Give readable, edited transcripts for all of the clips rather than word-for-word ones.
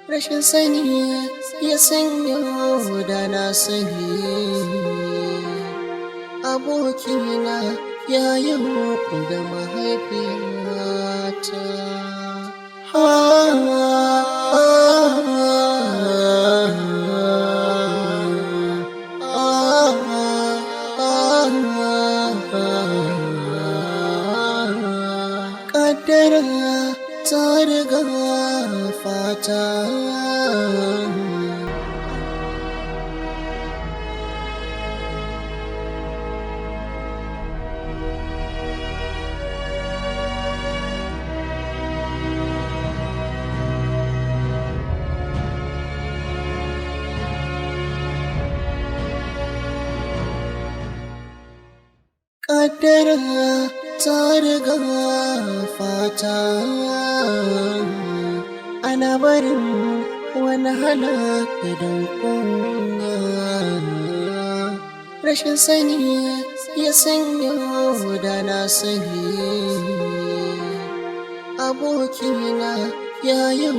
rashin sani ya sanya da na sani abokina ya yi da mahaifiyata. Ƙaddara ta riga fata. Ƙaddara ta riga fata, ana barin wani halaka don kunya. Rashin sani ya sanya da na sani abokina ya yi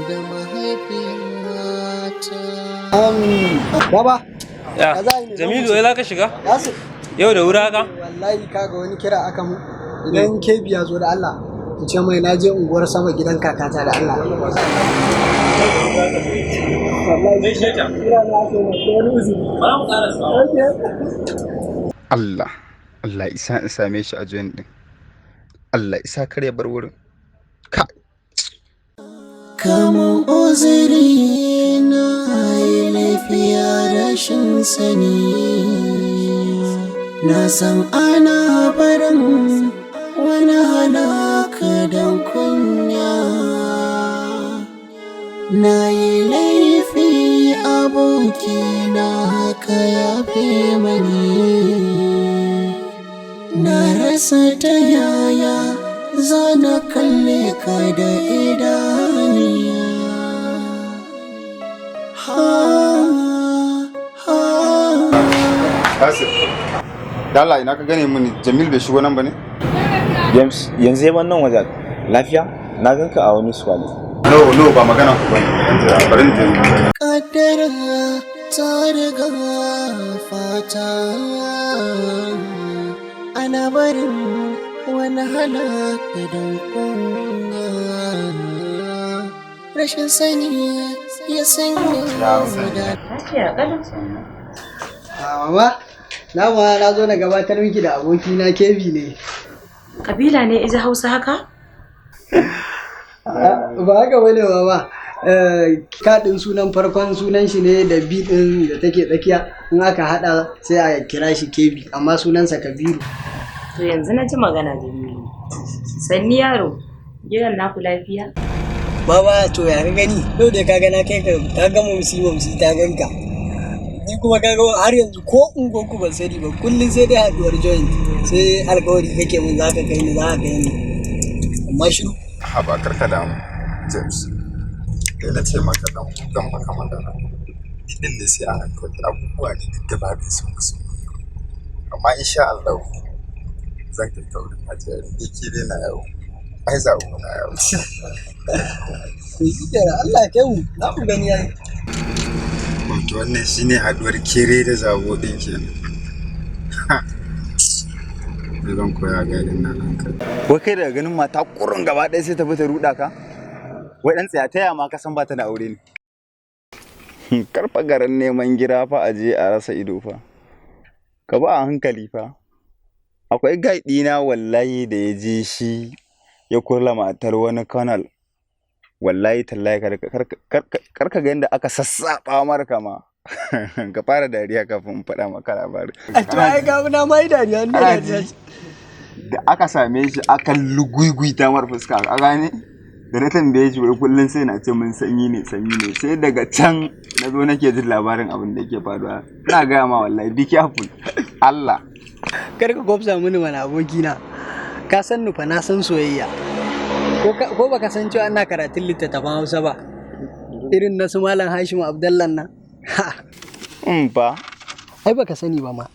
da mahaifiyata. Baba, ya Jamilu ya ka shiga? Yau da wuri haka? Wallahi kaga wani kira aka mu idan kebi ya zo da Allah ku ce mai na je unguwar sama gidan kakata da Allah. Allah isa in same shi a joint din. Allah isa kar ya bar wurin. Kamun uzuri na yi lafiya rashin sani. Na san ana barin wani halaka don kunya. Na yi laifi abokina haka ya fi mani. Na rasa ta yaya za na kalle ka da idaniya. Dala ina ka gane mini Jamil bai shigo nan bane? James yanzu yayin wannan wajen lafiya na ganka a wani swali. No ba magana ku bane. Bari in je. Kaddara ta riga fata, ana barin wani halaka don kunya. Rashin sani ya sanya da lafiya ƙalau. Mama, na zo na gabatar miki da abokina Kebi ne. Kabila ne ija Hausa haka? Ba haka bane mama. Kaɗin sunan farkon sunan shi ne da B ɗin da take tsakiya, in aka haɗa sai a kira shi Kebi, amma sunansa Kabiru. To yanzu na ji magana da ni. Sanni yaro, gidan naku lafiya? Baba to ya ka gani? Yau da ka gana kai ka gama musi ta ganka. Ni kuma ka ga har yanzu ko ungo ku ban sani ba, kullum sai dai haɗuwar joint, sai alƙawari kake mun za ka kai ni. Amma shiru. Ba karka da mu James. Kai na ce maka dan maka magana. Idan ne sai a hankali abubuwa ne duk gaba da sun musu. Amma insha Allah zan kai kaurin Hajiya ne ke dai na yau. Ai zaɓu na yau. Allah ya kai mu, za mu gani yayi. Wato wannan shine haduwar kere da zabo din kenan. Zan koya ga irin nan hankali. Wai kai daga ganin mata kurun gaba ɗaya sai ta fita ruɗa ka? Wai ɗan tsaya ta ma ka san ba ta da aure ne. Karfa garin neman gira fa a je a rasa ido fa. Ka ba a hankali fa. Akwai gaidina wallahi da ya je shi ya kula matar wani kanal. Wallahi tallahi karka ga yadda aka sassaɓa marka ma. Ka fara dariya kafin in faɗa maka labarin. A to ai ga na mai dariya ne dariya. Da aka same shi aka luguiguita mar fuska a gane. Da na tambaye shi wai kullum sai na ce mun sanyi ne sai daga can na zo nake jin labarin abin da yake faruwa. Ina gaya ma wallahi be careful. Allah. Kar ka gwabza mini mana abokina. Ka san nufa na san soyayya. Ko baka san cewa ana karatun littattafan Hausa ba? Irin na su Malam Hashim Abdallah nan. Ba. Ai baka sani ba ma.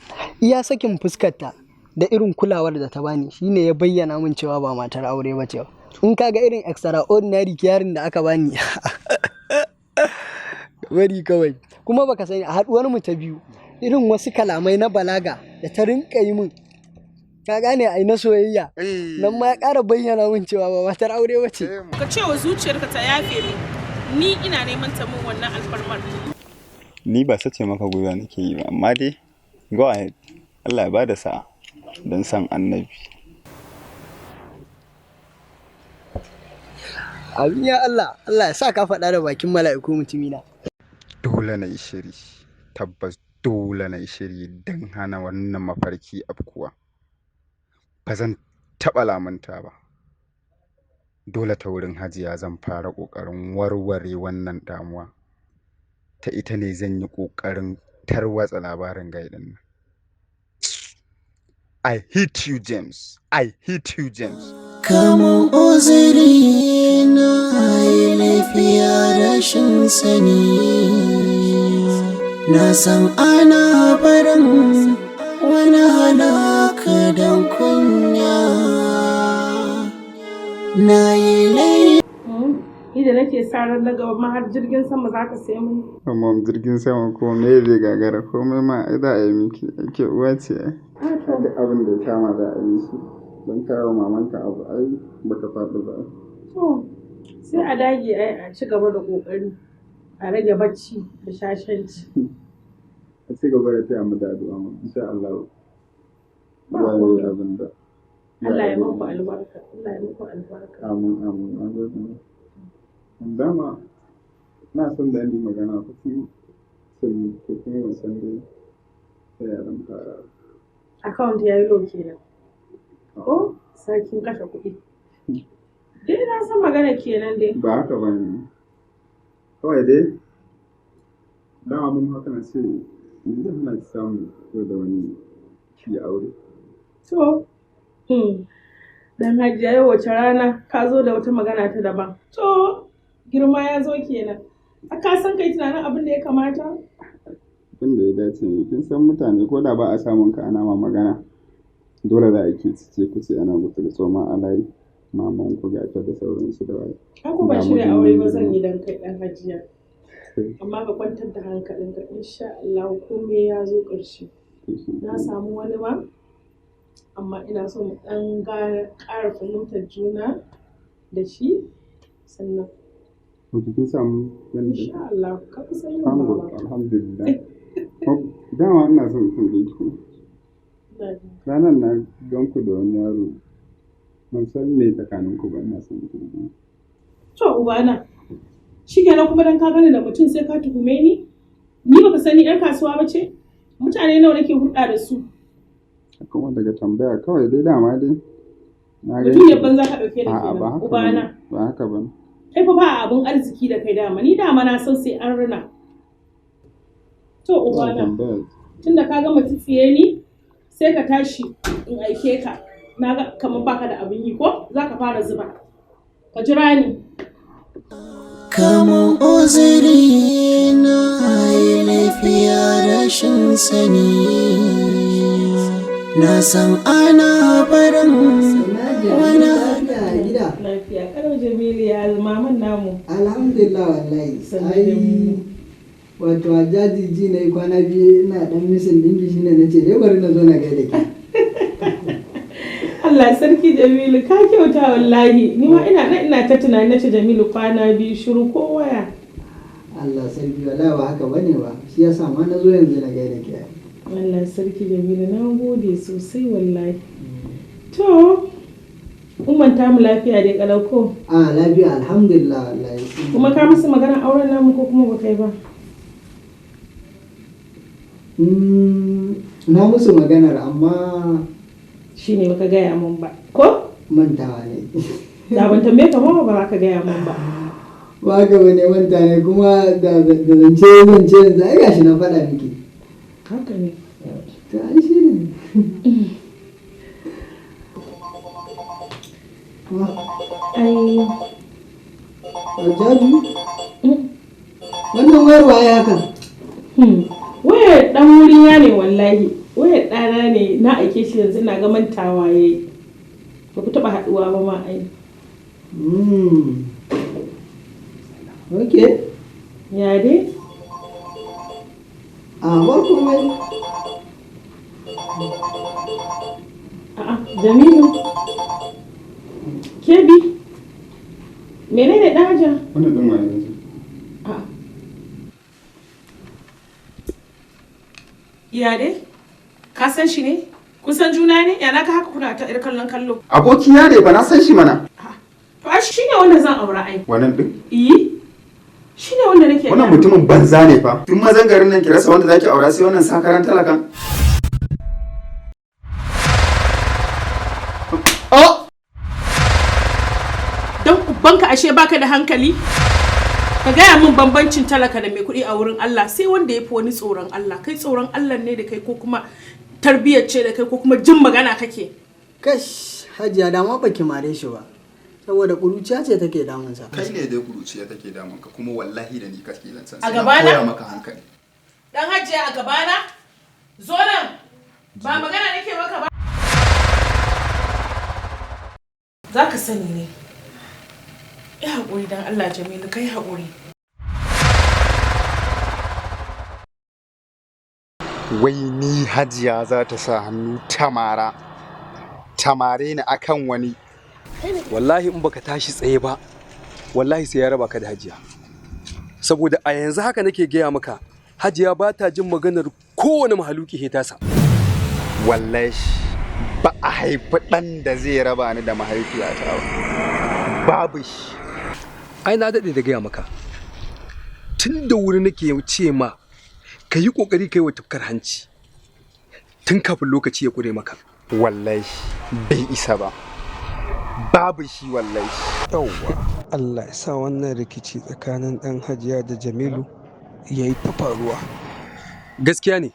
Iya sakin fuskarta da irin kulawar da ta bani shine ya bayyana min cewa ba matar aure ba ce. In kaga irin extraordinary caring da aka bani bari kawai. Kuma baka sani a haduwar mu ta biyu irin wasu kalamai na balaga da ta rinka yi min. Ka gane ai na soyayya. Nan ma ya ƙara bayyana min cewa ba matar aure bace. Ka ce wa zuciyarka ta yafe min. Ni ina neman ta min wannan alfarmar. Ni ba sace maka gwiwa nake yi ba, amma dai go ahead. Allah ya bada sa'a don san annabi. Amin ya Allah, Allah ya sa ka faɗa da bakin mala'iku mutumina. Dole na yi shiri, tabbas dole na yi shiri don hana wannan mafarki afkuwa. Ba zan taɓa lamunta ba. Dole ta wurin Hajiya zan fara ƙoƙarin warware wannan damuwa. Ta ita ne zan yi ƙoƙarin tarwatsa labarin gaidin nan. I hate you, James. I hate you, James. Kamun uzuri na yi lafiya rashin sani. Na san ana barin wani halaka don kunya. Na yi laifi. Ni da nake sa ran na gaba ma har jirgin sama za ka sai mun. Amma jirgin sama ko me zai gagara komai ma za a yi miki. Ake uwa ce. Duk abin da ya kama za a yi shi. Don kawo mamanka abu ai baka faɗi ba. To sai a dage a ci gaba da ƙoƙari. A rage bacci da shashanci. A ci gaba da taya mu da addu'a mu insha Allah. Ba mu yi abin da. Allah ya muku albarka. Allah ya muku albarka. Amin amin. Dama na son da yi magana kuɗi sun kuma wasan dai ta yaran fara. Account ya yi low kenan. Ko sarkin kashe kuɗi. Dai na san magana kenan dai. Ba haka ba ne. Kawai dai dama mun haka na ce yanzu hana ki samu ko da wani ki aure. To, dan Hajiya yau wace rana ka zo da wata magana ta daban. To, girma ya zo kenan. A ka san kai tunanin abin da ya kamata? Abin da ya dace ne, kin san mutane ko da ba a samun ka ana ma magana. Dole za a ke ce ku ce ana gutsuri tsoma a layi. Maman ku gata da sauransu da wani. Aku ba shirya aure ba zan yi dan kai dan Hajiya. Amma ka kwantar da hankalinka insha Allah komai ya zo ƙarshe. Na samu wani ba. Amma ina so mu ɗan ƙara fahimtar juna da shi sannan. Kin samu yanda? Insha Allah, ka fi sanin baba. Alhamdulillah. Dama ina son dai ku. Ranar na gan ku da wani yaro. Ban san me tsakanin ku ba ina son ku. To ubana. Shi kenan kuma dan ka gani da mutum sai ka tuhume ni? Ni baka sani 'yar kasuwa ba ce? Mutane nawa nake hulɗa da su? Kuma daga tambaya kawai dai dama dai. Mutum ne banza ka ɗauke da kenan, ubana. Ba haka ba. Kai fa ba abin arziki da kai dama, ni dama na san sai an rina. To ubana, tunda ka gama tsitsiye ni, sai ka tashi in aike ka. Na ga kamar baka da abin yi ko? Za ka fara zuba. Ka jira ni. Kamun uzuri na yi lafiya rashin sani. Na san ana barin wani gida. Lafiya, karo Jamilu ya maman namu. Alhamdulillah wallahi. Ai wato a jajiji na yi kwana biyu ina dan misin dinki shine na ce dai bari na zo na gaida ki. Allah sarki Jamilu ka kyauta wallahi. Ni ma ina ta tunani na ce Jamilu kwana biyu shiru ko waya. Allah sarki wallahi ba haka bane ba. Shi yasa ma na zo yanzu na gaida ki. Allah sarki Jamilu na gode sosai wallahi. To umman ta mu lafiya dai kalauko. A lafiya alhamdulillah wallahi. Kuma ka musu magana auren namu ko kuma ba kai ba? Na musu maganar amma shine baka gaya mun ba. Ko? Mantawa ne. Da ban tambaye ka ba za ka gaya mun ba. Ba ka bane manta ne kuma da zance yanzu ai gashi na faɗa miki. Haka ne. Ta ai shi ne. Ai. Jaju? Wannan wayar waye haka? Wayar dan wuriya ne wallahi. Wayar ɗana ne na aike shi yanzu na ga mantawa yayi. Ba ku taɓa haɗuwa ba ma ai. Okay. Ya dai? ba komai. A'a, Jamilu. Kebi. Menene ɗan Hajiya? Wannan ɗin wani yanzu. A'a. Ya dai? Ka san shi ne? Kun san juna ne? Ya naka haka kuna ta kallon kallo? Abokina ne ba na san shi mana. To ai shi ne wanda zan aura ai. Wannan ɗin? Iyi. Shi ne wanda nake. Wannan mutumin banza ne fa. Tun mazan garin nan ki rasa wanda zaki aura sai wannan sakaran talakan. Don ubanka ashe baka da hankali? Ka gaya min bambancin talaka da mai kuɗi a wurin Allah sai wanda ya fi wani tsoron Allah. Kai tsoron Allah ne da kai ko kuma tarbiyyar ce da kai ko kuma jin magana kake. Kash, Hajiya da ma baki mare shi ba. Saboda kuruciya ce take damunsa. Kai ne dai kuruciya take damunka kuma wallahi da ni kake zancen. A gabana? Koya maka hankali. Dan Hajiya a gabana? Zo nan. Ba magana nake maka ba. Za ka sani ne. Ya haƙuri dan Allah Jamilu kai haƙuri. Wai ni Hajiya za ta sa hannu tamare ni akan wani. Wallahi in baka tashi tsaye ba, wallahi sai ya raba ka da Hajiya. Saboda a yanzu haka nake gaya maka, Hajiya ba ta jin maganar kowane mahaluki he tasa. Wallahi ba a haifi ɗan da zai raba ni da mahaifiyata ba. Babu shi. Ai na daɗe da gaya maka. Tun da wuri nake ce ma, ka yi ƙoƙari kai wa tufkar hanci. Tun kafin lokaci ya ƙure maka. Wallahi bai isa ba. Babu shi wallahi. Yawwa, Allah ya sa wannan rikici tsakanin ɗan Hajiya da Jamilu ya yi ta faruwa. Gaskiya ne.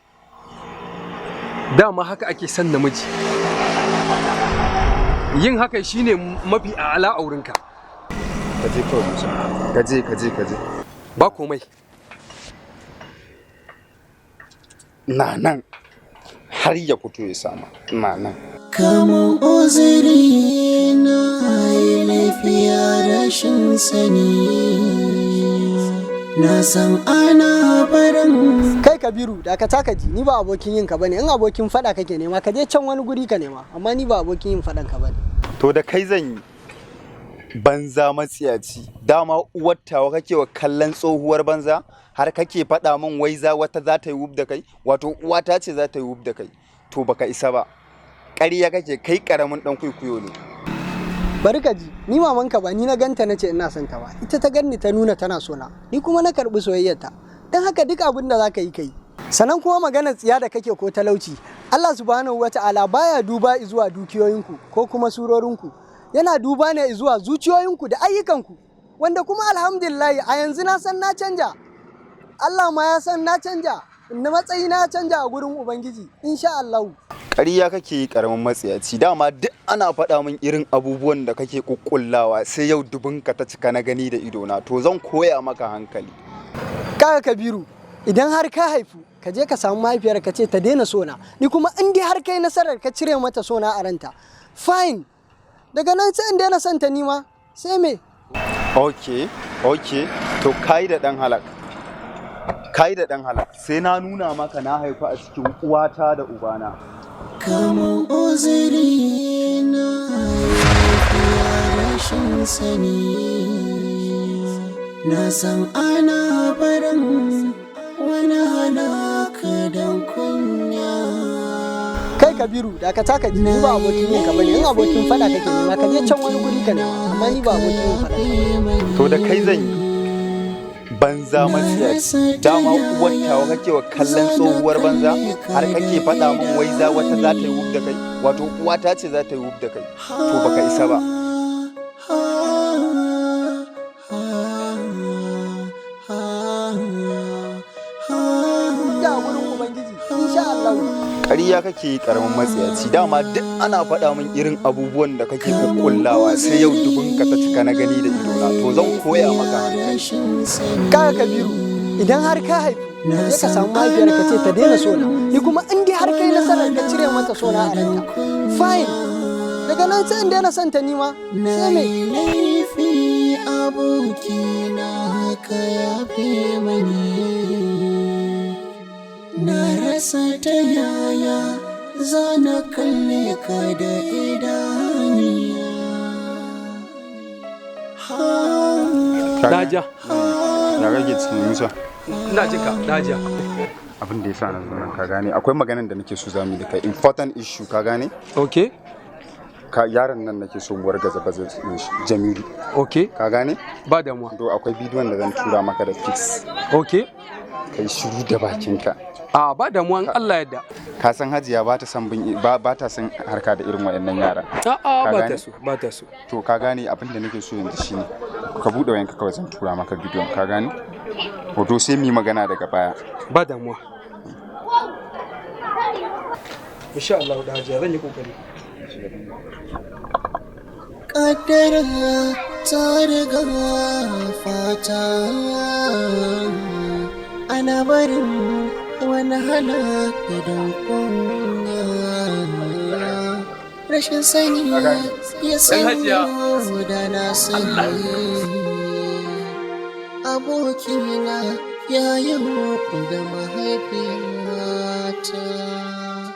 Dama haka ake son namiji. Yin haka shine mafi a'ala a wurinka. Kaje kawai Musa. Kaje. Ba komai. Na nan har ya fito ya sama. Na nan. Kamun uzuri na yi lafiya rashin sani. Na san ana barin. Kai Kabiru, da ka taka ji, ni ba abokin yin ka bane. In abokin fada kake nema, ka je can wani guri ka nema. Amma ni ba abokin yin fadan ka bane. To da kai zan yi. Banza matsiyaci. Dama uwar tawa kake wa kallon tsohuwar banza har kake faɗa min wai wata za ta yi wub da kai. Wato uwata ce za ta yi wub da kai. To baka isa ba. Ƙarya kake kai ƙaramin ɗan kwikwiyo ne. Bari ka ji, ni mamanka ba ni na ganta nace ina son ta ba. Ita ta ganni ta nuna tana sona. Ni kuma na karɓi soyayyarta. Dan haka duk abin da zaka yi kai. Sanan kuma maganar tsiya da kake ko talauci. Allah subhanahu wata'ala baya duba zuwa dukiyoyinku ko kuma surorinku. Yana duba ne zuwa zuciyoyinku da ayyukanku. Wanda kuma alhamdulillah a yanzu na san na canja. Allah ma ya san na canja. Inda matsayi na canja a gurin Ubangiji. Insha Allah. Ƙarya kake yi ƙaramin matsiyaci. Dama duk ana faɗa min irin abubuwan da kake kukkullawa sai yau dubinka ta cika na gani da idona. To zan koya maka hankali. Kaga Kabiru, idan har ka haifu, ka je ka samu mahaifiyar ka ce ta daina sona. Ni kuma in dai har kai nasarar ka cire mata sona a ranta. Fine. Daga nan sai in daina son ta nima. Sai me? Okay. To kai da ɗan halak. Sai na nuna maka na haifa a cikin uwata da ubana. Kamun uzuri na lafiya rashin sani. Na san ana barin wani halaka don kunya. Kai Kabiru, da ka taka ji, ni ba abokin yin ka bane. In abokin fada kake nema, ka je can wani guri ka nema. Amma ni ba abokin yin fada. To da kai zan yi. Banza matsiyaci. Dama uwar tawa kake wa kallon tsohuwar banza har kake faɗa min wai wata za ta yi wub da kai. Wato uwata ce za ta yi wub da kai. To baka isa ba. Da wurin Ubangiji, insha Allah. Ƙarya kake yi ƙaramin matsiyaci. Dama duk ana faɗa min irin abubuwan da kake kukkullawa sai yau dubinka ta cika na gani da idona. To zan koya maka hankali. Kaga Kabiru, idan har ka haifu, je ka samu mahaifiyar ka ce ta daina sona. Ni kuma in dai har kai nasarar ka cire mata sona a ranta. Fine. Daga nan sai in daina son ta nima. Sai me? Laifi abokina ka yafe mani. na rasa ta yaya za na kalle ka da idaniya. Daja. Ya rage cikin Musa. Ina jin ka, Daja. Abin da ya sa na zo nan ka gane akwai maganar da nake so zamu yi da kai important issue ka gane? Okay. Ka yaron nan nake so mu wargaza bazin Jamilu. Okay. Ka gane? Ba damuwa. To akwai bidiyon da zan tura maka da fix. Okay. Kai shiru da bakinka. A ba damuwa in Allah yadda. Ka san Hajiya ba ta son ba ta son harka da irin waɗannan yaran. A'a ba ta so, ba ta so. To ka gane abin da nake so yanzu shine ka bude wayanka kawai zan tura maka bidiyon ka gane? Hoto sai mu yi magana daga baya. Ba damuwa. Insha Allah da Hajiya zan yi kokari. Kaddara ta riga fata, ana barin wani halaka don kunya. Rashin sani ya sanya da na sani. Abokina ya yi da mahaifiyata.